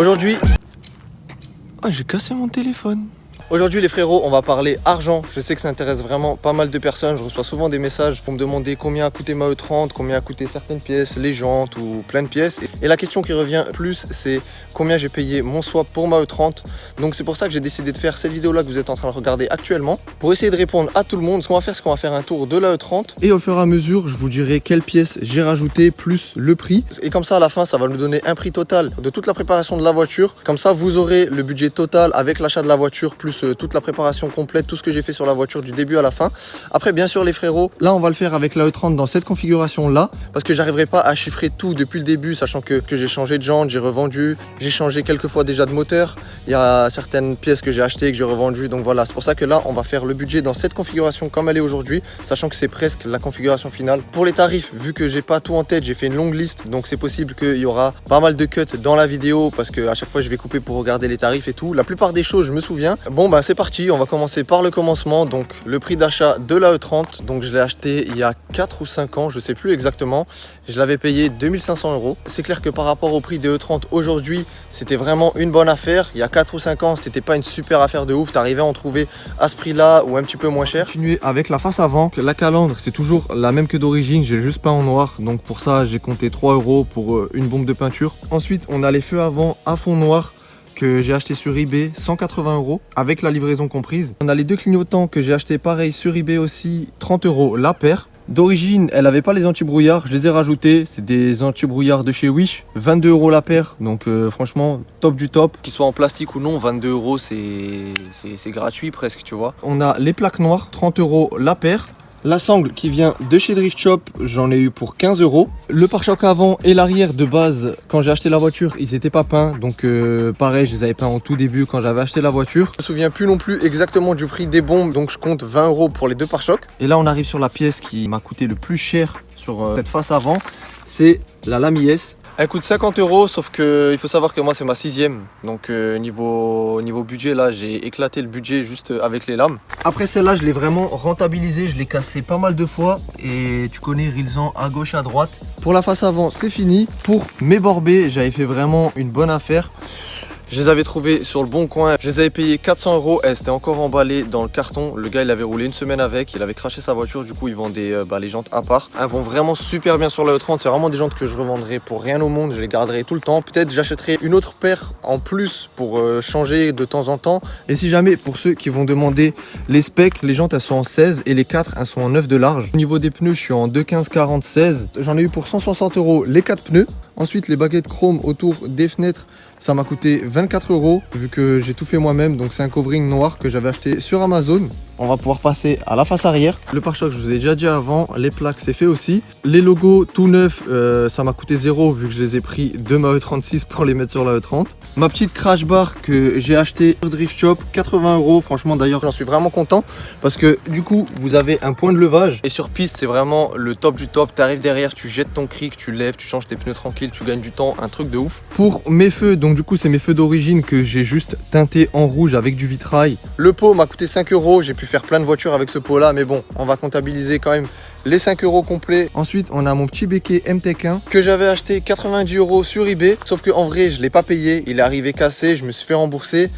Aujourd'hui, j'ai cassé mon téléphone. Aujourd'hui les frérots, on va parler argent. Je sais que ça intéresse vraiment pas mal de personnes. Je reçois souvent des messages pour me demander combien a coûté ma E30, combien a coûté certaines pièces, les jantes ou plein de pièces. Et la question qui revient plus, c'est combien j'ai payé mon swap pour ma E30. Donc c'est pour ça que j'ai décidé de faire cette vidéo là que vous êtes en train de regarder actuellement, pour essayer de répondre à tout le monde. Ce qu'on va faire, c'est qu'on va faire un tour de la E30. Et au fur et à mesure, je vous dirai quelles pièces j'ai rajouté plus le prix. Et comme ça à la fin, ça va nous donner un prix total de toute la préparation de la voiture. Comme ça, vous aurez le budget total avec l'achat de la voiture plus toute la préparation complète, tout ce que j'ai fait sur la voiture du début à la fin. Après, bien sûr les frérots, là on va le faire avec la E30 dans cette configuration là, parce que j'arriverai pas à chiffrer tout depuis le début, sachant que j'ai changé de jantes, j'ai revendu, j'ai changé quelques fois déjà de moteur. Il y a certaines pièces que j'ai achetées, que j'ai revendues, donc voilà, c'est pour ça que là on va faire le budget dans cette configuration comme elle est aujourd'hui, sachant que c'est presque la configuration finale. Pour les tarifs, vu que j'ai pas tout en tête, j'ai fait une longue liste, donc c'est possible qu'il y aura pas mal de cuts dans la vidéo, parce que à chaque fois je vais couper pour regarder les tarifs et tout. La plupart des choses je me souviens. Bon bah c'est parti, on va commencer par le commencement. Donc le prix d'achat de la E30, donc je l'ai acheté il y a 4 ou 5 ans, je sais plus exactement. Je l'avais payé 2500 €. C'est clair que par rapport au prix des E30 aujourd'hui, c'était vraiment une bonne affaire. Il y a 4 ou 5 ans, c'était pas une super affaire de ouf. T'arrivais à en trouver à ce prix là ou un petit peu moins cher. Continuer avec la face avant. La calandre, c'est toujours la même que d'origine, j'ai juste peint en noir. Donc pour ça, j'ai compté 3 € pour une bombe de peinture. Ensuite, on a les feux avant à fond noir que j'ai acheté sur eBay, 180 € avec la livraison comprise. On a les deux clignotants que j'ai acheté pareil sur eBay aussi, 30 € la paire. D'origine, elle n'avait pas les anti-brouillards, je les ai rajoutés. C'est des anti-brouillards de chez Wish, 22 € la paire. Donc franchement, top du top. Qu'ils soient en plastique ou non, 22 € c'est gratuit presque, tu vois. On a les plaques noires, 30 € la paire. La sangle qui vient de chez Drift Shop, j'en ai eu pour 15 €. Le pare-choc avant et l'arrière de base, quand j'ai acheté la voiture, ils n'étaient pas peints. Donc pareil, je les avais peints en tout début quand j'avais acheté la voiture. Je me souviens plus non plus exactement du prix des bombes, donc je compte 20 € pour les deux pare-chocs. Et là on arrive sur la pièce qui m'a coûté le plus cher sur cette face avant, c'est la lame IS. Elle coûte 50 €, sauf que il faut savoir que moi c'est ma 6e. Donc niveau budget là, j'ai éclaté le budget juste avec les lames. Après celle-là, je l'ai vraiment rentabilisé, je l'ai cassé pas mal de fois. Et tu connais, Rilsan à gauche, à droite. Pour la face avant, c'est fini. Pour mes borbets, j'avais fait vraiment une bonne affaire. Je les avais trouvés sur le bon coin, je les avais payés 400 €, elles étaient encore emballées dans le carton. Le gars il avait roulé une semaine avec, il avait craché sa voiture, du coup ils vendaient les jantes à part. Elles vont vraiment super bien sur la E30, c'est vraiment des jantes que je revendrai pour rien au monde, je les garderai tout le temps. Peut-être j'achèterai une autre paire en plus pour changer de temps en temps. Et si jamais, pour ceux qui vont demander les specs, les jantes elles sont en 16 et les 4 elles sont en 9 de large. Au niveau des pneus, je suis en 2,15/40/16. J'en ai eu pour 160 € les 4 pneus. Ensuite, les baguettes chrome autour des fenêtres, ça m'a coûté 24 € vu que j'ai tout fait moi-même. Donc c'est un covering noir que j'avais acheté sur Amazon. On va pouvoir passer à la face arrière. Le pare-choc, je vous ai déjà dit avant, les plaques c'est fait aussi. Les logos tout neufs, ça m'a coûté 0 vu que je les ai pris de ma E36 pour les mettre sur la E30. Ma petite crash bar que j'ai acheté sur Drift Shop, 80 €. Franchement d'ailleurs, J'en suis vraiment content. parce que du coup, vous avez un point de levage. Et sur piste, c'est vraiment le top du top. Tu arrives derrière, tu jettes ton cric, tu lèves, tu changes tes pneus tranquille, tu gagnes du temps, un truc de ouf. Pour mes feux, donc du coup c'est mes feux d'origine que j'ai juste teinté en rouge avec du vitrail. Le pot m'a coûté 5 €, j'ai pu faire plein de voitures avec ce pot là, mais bon, on va comptabiliser quand même les 5 € complets. Ensuite, on a mon petit béquet MTech 1 Que j'avais acheté 90 € sur eBay, sauf que en vrai je l'ai pas payé, il est arrivé cassé, je me suis fait rembourser,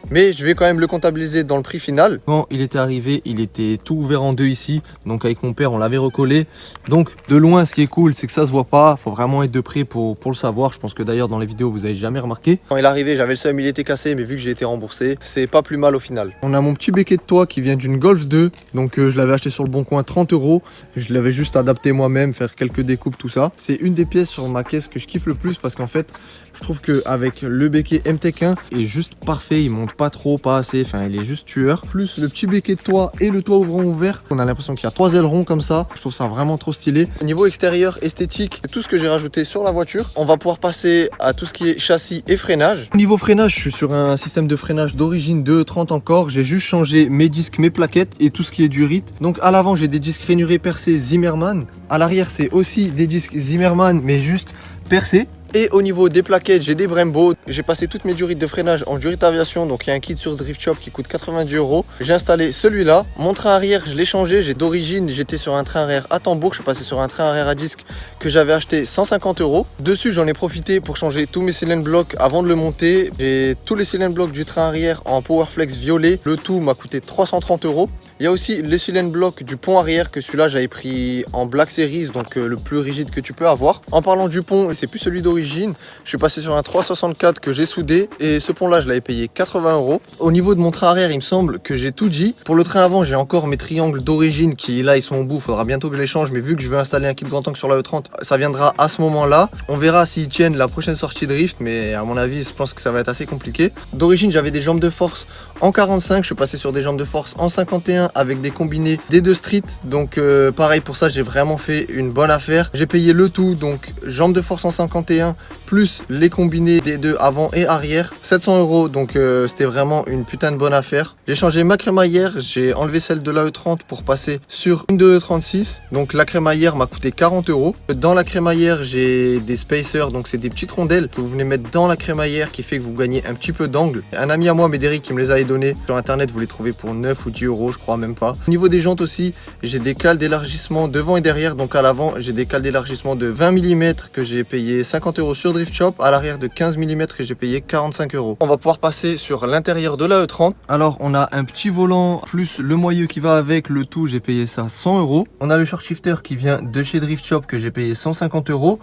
mais je vais quand même le comptabiliser dans le prix final. Quand il était arrivé, il était tout ouvert en deux ici, donc avec mon père on l'avait recollé. Donc de loin, ce qui est cool, c'est que ça se voit pas, faut vraiment être de près pour le savoir. Je pense que d'ailleurs dans les vidéos vous avez jamais remarqué. Quand il est arrivé, j'avais le seum, il était cassé, mais vu que j'ai été remboursé, c'est pas plus mal au final. On a mon petit béquet de toit qui vient d'une Golf 2, donc je l'avais acheté sur le bon coin 30 €. Je l'avais juste adapté moi-même, faire quelques découpes, tout ça. C'est une des pièces sur ma caisse que je kiffe le plus parce qu'en fait, je trouve qu'avec le béquet MTech 1, il est juste parfait, il monte pas trop, pas assez, enfin il est juste tueur. Plus le petit béquet de toit et le toit ouvrant ouvert, on a l'impression qu'il y a 3 ailerons comme ça. Je trouve ça vraiment trop stylé. Au niveau extérieur, esthétique, tout ce que j'ai rajouté sur la voiture, on va pouvoir passer à tout ce qui est châssis et freinage. Au niveau freinage, je suis sur un système de freinage d'origine de E30 encore. J'ai juste changé mes disques, mes plaquettes et tout ce qui est du RIT. Donc à l'avant, j'ai des disques rainurés percés Zimmermann. À l'arrière, c'est aussi des disques Zimmermann, mais juste percés. Et au niveau des plaquettes, j'ai des Brembo. J'ai passé toutes mes durites de freinage en durite aviation. Donc il y a un kit sur Drift Shop qui coûte 90 €. J'ai installé celui-là. Mon train arrière, je l'ai changé. D'origine, j'étais sur un train arrière à tambour. Je suis passé sur un train arrière à disque que j'avais acheté 150 €. Dessus, j'en ai profité pour changer tous mes cylindres blocs avant de le monter. J'ai tous les cylindres blocs du train arrière en Powerflex violet. Le tout m'a coûté 330 €. Il y a aussi les cylindres blocs du pont arrière que celui-là j'avais pris en Black Series, donc le plus rigide que tu peux avoir. En parlant du pont, c'est plus celui d'origine. Je suis passé sur un 364 que j'ai soudé et ce pont-là je l'avais payé 80 €. Au niveau de mon train arrière, il me semble que j'ai tout dit. Pour le train avant, j'ai encore mes triangles d'origine qui là ils sont au bout. Faudra bientôt que je les change, mais vu que je veux installer un kit grand angle sur la E30, ça viendra à ce moment-là. On verra s'ils tiennent la prochaine sortie drift, mais à mon avis, je pense que ça va être assez compliqué. D'origine, j'avais des jambes de force en 45. Je suis passé sur des jambes de force en 51 avec des combinés des deux street. Donc pareil pour ça, j'ai vraiment fait une bonne affaire. J'ai payé le tout, donc jambes de force en 51 plus les combinés des deux avant et arrière, 700 €. Donc c'était vraiment une putain de bonne affaire. J'ai changé ma crémaillère, j'ai enlevé celle de la E30 pour passer sur une de E36. Donc la crémaillère m'a coûté 40 €. Dans la crémaillère, j'ai des spacers, donc c'est des petites rondelles que vous venez mettre dans la crémaillère qui fait que vous gagnez un petit peu d'angle. Un ami à moi, Médéric, qui me les avait donnés sur internet, vous les trouvez pour 9 ou 10 €, je crois même pas. Au niveau des jantes aussi, j'ai des cales d'élargissement devant et derrière. Donc à l'avant, j'ai des cales d'élargissement de 20 mm que j'ai payé 50 € sur Drift Shop. À l'arrière de 15 mm que j'ai payé 45 €. On va pouvoir passer sur l'intérieur de la E30. Alors on a un petit volant plus le moyeu qui va avec, le tout j'ai payé ça 100 €. On a le short shifter qui vient de chez Drift Shop que j'ai payé 150 €.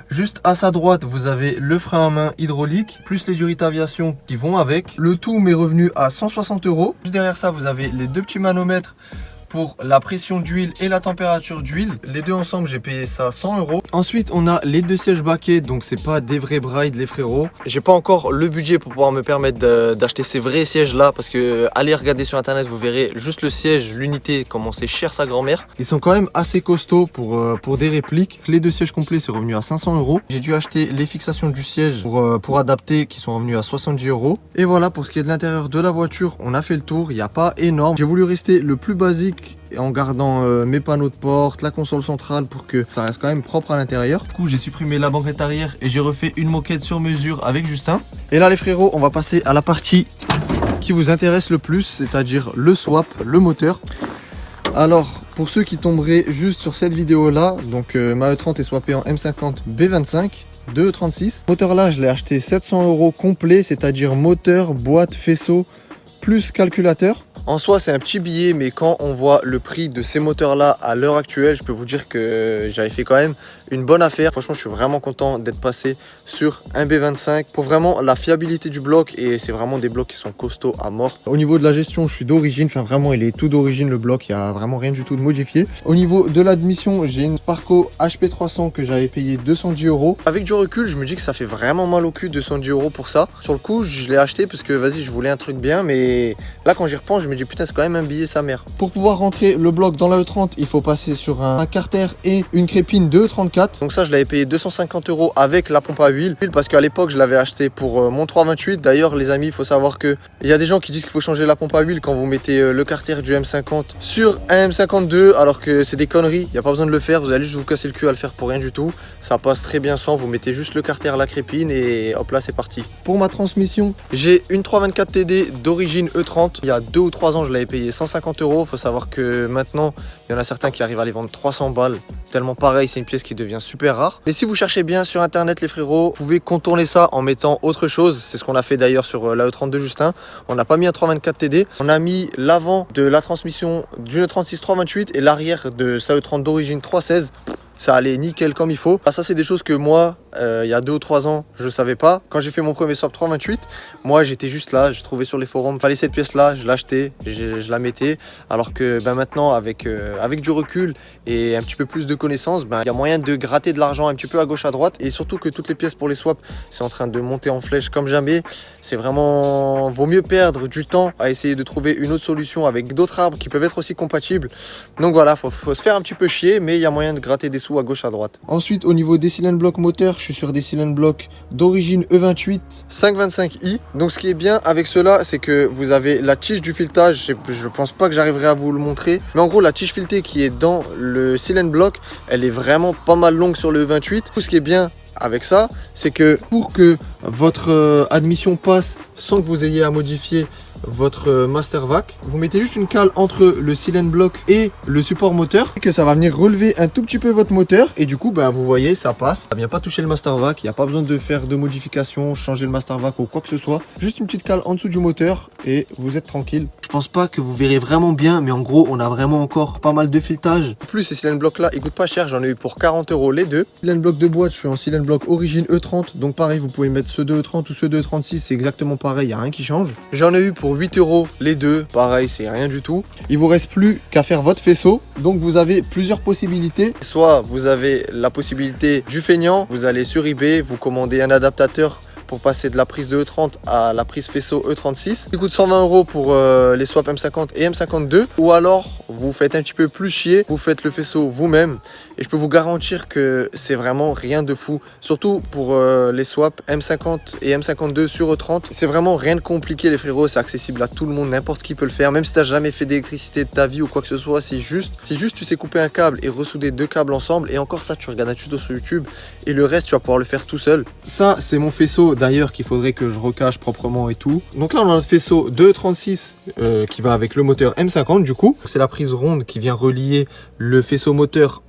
Juste à sa droite, vous avez le frein à main hydraulique, plus les durites aviation qui vont avec. Le tout m'est revenu à 160 €. Juste derrière ça, vous avez les deux petits manomètres pour la pression d'huile et la température d'huile. Les deux ensemble, j'ai payé ça 100 €. Ensuite, on a les deux sièges baquets, donc c'est pas des vrais brides les frérots. J'ai pas encore le budget pour pouvoir me permettre d'acheter ces vrais sièges là, parce que allez regarder sur internet, vous verrez juste le siège, l'unité, comment c'est cher sa grand-mère. Ils sont quand même assez costauds pour des répliques. Les deux sièges complets, c'est revenu à 500 €. J'ai dû acheter les fixations du siège pour adapter, qui sont revenus à 70 €. Et voilà, pour ce qui est de l'intérieur de la voiture, on a fait le tour. Il n'y a pas énorme. J'ai voulu rester le plus basique et en gardant mes panneaux de porte, la console centrale pour que ça reste quand même propre à l'intérieur. Du coup, j'ai supprimé la banquette arrière et j'ai refait une moquette sur mesure avec Justin. Et là les frérots, on va passer à la partie qui vous intéresse le plus, c'est-à-dire le swap, le moteur. Alors, pour ceux qui tomberaient juste sur cette vidéo là, donc ma E30 est swappée en M50 B25 de E36. Moteur là, je l'ai acheté 700 € complet, c'est-à-dire moteur, boîte, faisceau, plus calculateur. En soi, c'est un petit billet, mais quand on voit le prix de ces moteurs-là à l'heure actuelle, je peux vous dire que j'avais fait quand même une bonne affaire. Franchement, je suis vraiment content d'être passé sur un B25 pour vraiment la fiabilité du bloc, et c'est vraiment des blocs qui sont costauds à mort. Au niveau de la gestion, je suis d'origine, enfin vraiment, il est tout d'origine le bloc, il n'y a vraiment rien du tout de modifié. Au niveau de l'admission, j'ai une Sparco HP300 que j'avais payé 210 €. Avec du recul, je me dis que ça fait vraiment mal au cul, 210 € pour ça. Sur le coup, je l'ai acheté parce que vas-y, je voulais un truc bien, mais là quand j'y repense, je me dis putain, c'est quand même un billet sa mère. Pour pouvoir rentrer le bloc dans la E30, il faut passer sur un carter et une crépine de E34. Donc ça, je l'avais payé 250 € avec la pompe à huile, parce qu'à l'époque je l'avais acheté pour mon 328. D'ailleurs les amis, il faut savoir que il y a des gens qui disent qu'il faut changer la pompe à huile quand vous mettez le carter du M50 sur un M52, alors que c'est des conneries, il n'y a pas besoin de le faire. Vous allez juste vous casser le cul à le faire pour rien du tout. Ça passe très bien sans, vous mettez juste le carter, la crépine et hop là c'est parti. Pour ma transmission, j'ai une 324 TD d'origine E30. Il y a 2 ou 3 ans, je l'avais payé 150 €. Faut savoir que maintenant, il y en a certains qui arrivent à les vendre 300 balles. Tellement pareil, c'est une pièce qui devient super rare. Mais si vous cherchez bien sur internet les frérots, vous pouvez contourner ça en mettant autre chose. C'est ce qu'on a fait d'ailleurs sur la E30 de Justin. On n'a pas mis un 324 TD. On a mis l'avant de la transmission d'une E36 328 et l'arrière de sa E30 d'origine 316. Ça allait nickel comme il faut. Ça, c'est des choses que moi, il y a 2 ou 3 ans, je ne savais pas. Quand j'ai fait mon premier swap 328, moi j'étais juste là, je trouvais sur les forums, fallait cette pièce là, je l'achetais, je la mettais. Alors que maintenant, avec du recul et un petit peu plus de connaissances, il y a moyen de gratter de l'argent un petit peu à gauche à droite. Et surtout que toutes les pièces pour les swaps, c'est en train de monter en flèche comme jamais. C'est vraiment, vaut mieux perdre du temps à essayer de trouver une autre solution avec d'autres arbres qui peuvent être aussi compatibles. Donc voilà, faut se faire un petit peu chier, mais il y a moyen de gratter des sous à gauche à droite. Ensuite, au niveau des cylindres blocs moteurs, je suis sur des cylindres blocs d'origine E28 525i. Donc ce qui est bien avec cela, c'est que vous avez la tige du filetage. Je pense pas que j'arriverai à vous le montrer, mais en gros la tige filetée qui est dans le cylindre bloc, elle est vraiment pas mal longue sur le E28. Tout ce qui est bien avec ça, c'est que Pour que votre admission passe sans que vous ayez à modifier votre master vac, vous mettez juste une cale entre le silent block et le support moteur, et que ça va venir relever un tout petit peu votre moteur, et du coup vous voyez ça passe, ça vient pas toucher le master vac, il n'y a pas besoin de faire de modifications, changer le master vac ou quoi que ce soit, juste une petite cale en dessous du moteur et vous êtes tranquille. Je pense pas que vous verrez vraiment bien, mais en gros on a vraiment encore pas mal de filetage. en plus ces silent blocs là ils coûtent pas cher, j'en ai eu pour 40 € les deux. Silent block de boîte, je suis en silent block origine E30, donc pareil vous pouvez mettre ceux de E30 ou ceux de E36, c'est exactement pareil, il n'y a rien qui change. J'en ai eu pour 8 € les deux, pareil c'est rien du tout. Il vous reste plus qu'à faire votre faisceau, donc vous avez plusieurs possibilités. Soit vous avez la possibilité du feignant, vous allez sur eBay, vous commandez un adaptateur pour passer de la prise de E30 à la prise faisceau E36. Il coûte 120 € pour les swaps M50 et M52. Ou alors, vous faites un petit peu plus chier, vous faites le faisceau vous-même. Et je peux vous garantir que c'est vraiment rien de fou. Surtout pour les swaps M50 et M52 sur E30. C'est vraiment rien de compliqué les frérots, c'est accessible à tout le monde, n'importe qui peut le faire. Même si tu n'as jamais fait d'électricité de ta vie ou quoi que ce soit, si juste tu sais couper un câble et ressouder deux câbles ensemble. Et encore ça, tu regardes un tuto sur YouTube et le reste, tu vas pouvoir le faire tout seul. Ça, c'est mon faisceau d'ailleurs qu'il faudrait que je recache proprement et tout. Donc là, on a un faisceau de E36 qui va avec le moteur M50 du coup. C'est la prise ronde qui vient relier le faisceau moteur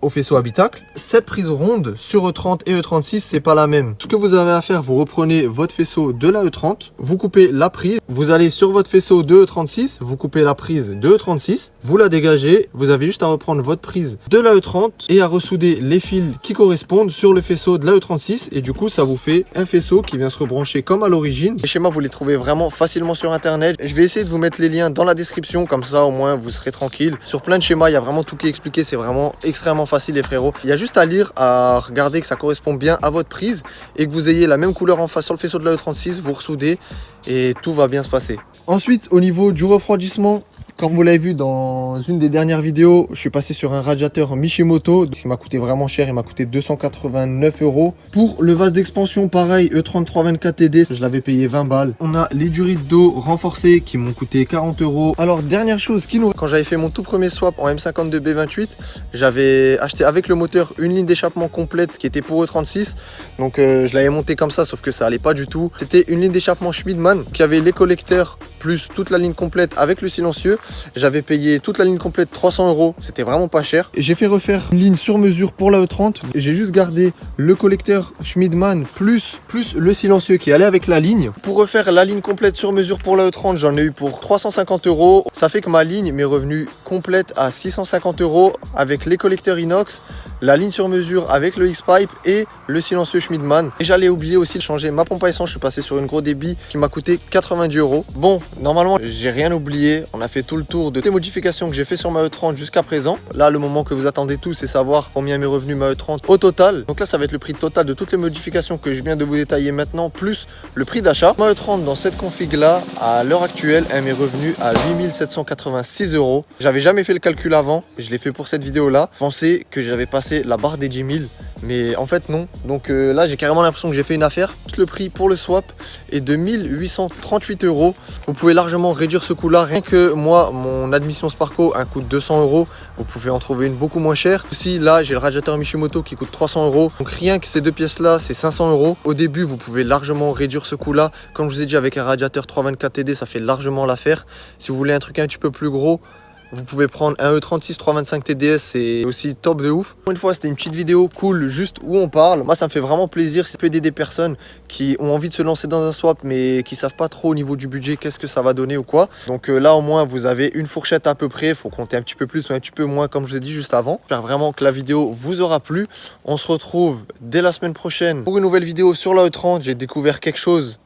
au faisceau habitacle. Cette prise ronde sur E30 et E36, c'est pas la même. Ce que vous avez à faire, vous reprenez votre faisceau de la E30, vous coupez la prise, vous allez sur votre faisceau de E36, vous coupez la prise de E36, vous la dégagez, vous avez juste à reprendre votre prise de la E30 et à ressouder les fils qui correspondent sur le faisceau de la E36 et du coup ça vous fait un faisceau qui vient se rebrancher comme à l'origine. Les schémas vous les trouvez vraiment facilement sur internet. Je vais essayer de vous mettre les liens dans la description, comme ça au moins vous serez tranquille. Sur plein de schémas, il y a vraiment tout qui est expliqué, c'est vraiment extrêmement facile les frérots. Il y a juste à lire, à regarder que ça correspond bien à votre prise et que vous ayez la même couleur en face sur le faisceau de la E36, vous ressoudez et tout va bien se passer. Ensuite, au niveau du refroidissement, comme vous l'avez vu dans une des dernières vidéos, je suis passé sur un radiateur Mishimoto. Il m'a coûté vraiment cher, il m'a coûté 289 €. Pour le vase d'expansion, pareil, E3324TD, je l'avais payé 20 balles. On a les durites d'eau renforcées qui m'ont coûté 40 €. Alors, dernière chose qui nous... Quand j'avais fait mon tout premier swap en M52B28, j'avais acheté avec le moteur une ligne d'échappement complète qui était pour E36. Donc je l'avais monté comme ça, sauf que ça allait pas du tout. C'était une ligne d'échappement Schmidman qui avait les collecteurs plus toute la ligne complète avec le silencieux. J'avais payé toute la ligne complète 300 €, c'était vraiment pas cher. J'ai fait refaire une ligne sur mesure pour la E30. J'ai juste gardé le collecteur Schmidman plus le silencieux qui allait avec la ligne. Pour refaire la ligne complète sur mesure pour la E30, j'en ai eu pour 350 €. Ça fait que ma ligne m'est revenue complète à 650 € avec les collecteurs inox, la ligne sur mesure avec le X-Pipe et le silencieux Schmidman. Et j'allais oublier aussi de changer ma pompe à essence, je suis passé sur une gros débit qui m'a coûté 90 €. Bon, normalement, j'ai rien oublié, on a fait tout le tour de toutes les modifications que j'ai fait sur ma E30 jusqu'à présent. Là, le moment que vous attendez tous, c'est savoir combien m'est revenu ma E30 au total. Donc là, ça va être le prix total de toutes les modifications que je viens de vous détailler maintenant, plus le prix d'achat. Ma E30 dans cette config-là, à l'heure actuelle, elle m'est revenue à 8786 €. J'avais jamais fait le calcul avant, je l'ai fait pour cette vidéo-là. Je pensais que j'avais passé la barre des 10 000, mais en fait non. Donc là, j'ai carrément l'impression que j'ai fait une affaire. Le prix pour le swap est de 1838 €. Vous pouvez largement réduire ce coût-là. Rien que moi, mon admission Sparco, un coût de 200 €. Vous pouvez en trouver une beaucoup moins chère. Aussi, là, j'ai le radiateur Mishimoto qui coûte 300 €. Donc rien que ces deux pièces-là, c'est 500 €. Au début, vous pouvez largement réduire ce coût-là. Comme je vous ai dit, avec un radiateur 324TD, ça fait largement l'affaire. Si vous voulez un truc un petit peu plus gros, vous pouvez prendre un E36 325 TDS, c'est aussi top de ouf. Pour une fois, c'était une petite vidéo cool, juste où on parle. Moi, ça me fait vraiment plaisir. Ça peut aider des personnes qui ont envie de se lancer dans un swap, mais qui savent pas trop au niveau du budget qu'est-ce que ça va donner ou quoi. Donc là, au moins, vous avez une fourchette à peu près. Il faut compter un petit peu plus ou un petit peu moins, comme je vous ai dit juste avant. J'espère vraiment que la vidéo vous aura plu. On se retrouve dès la semaine prochaine pour une nouvelle vidéo sur la E30. J'ai découvert quelque chose.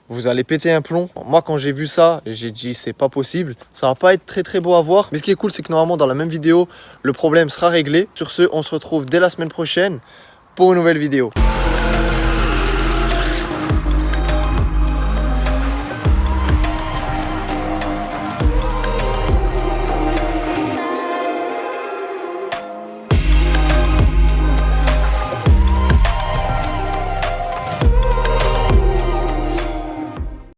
Vous allez péter un plomb. Moi, quand j'ai vu ça, j'ai dit c'est pas possible. Ça va pas être très beau à voir. Mais ce qui est cool, c'est que normalement dans la même vidéo, le problème sera réglé. Sur ce, on se retrouve dès la semaine prochaine pour une nouvelle vidéo.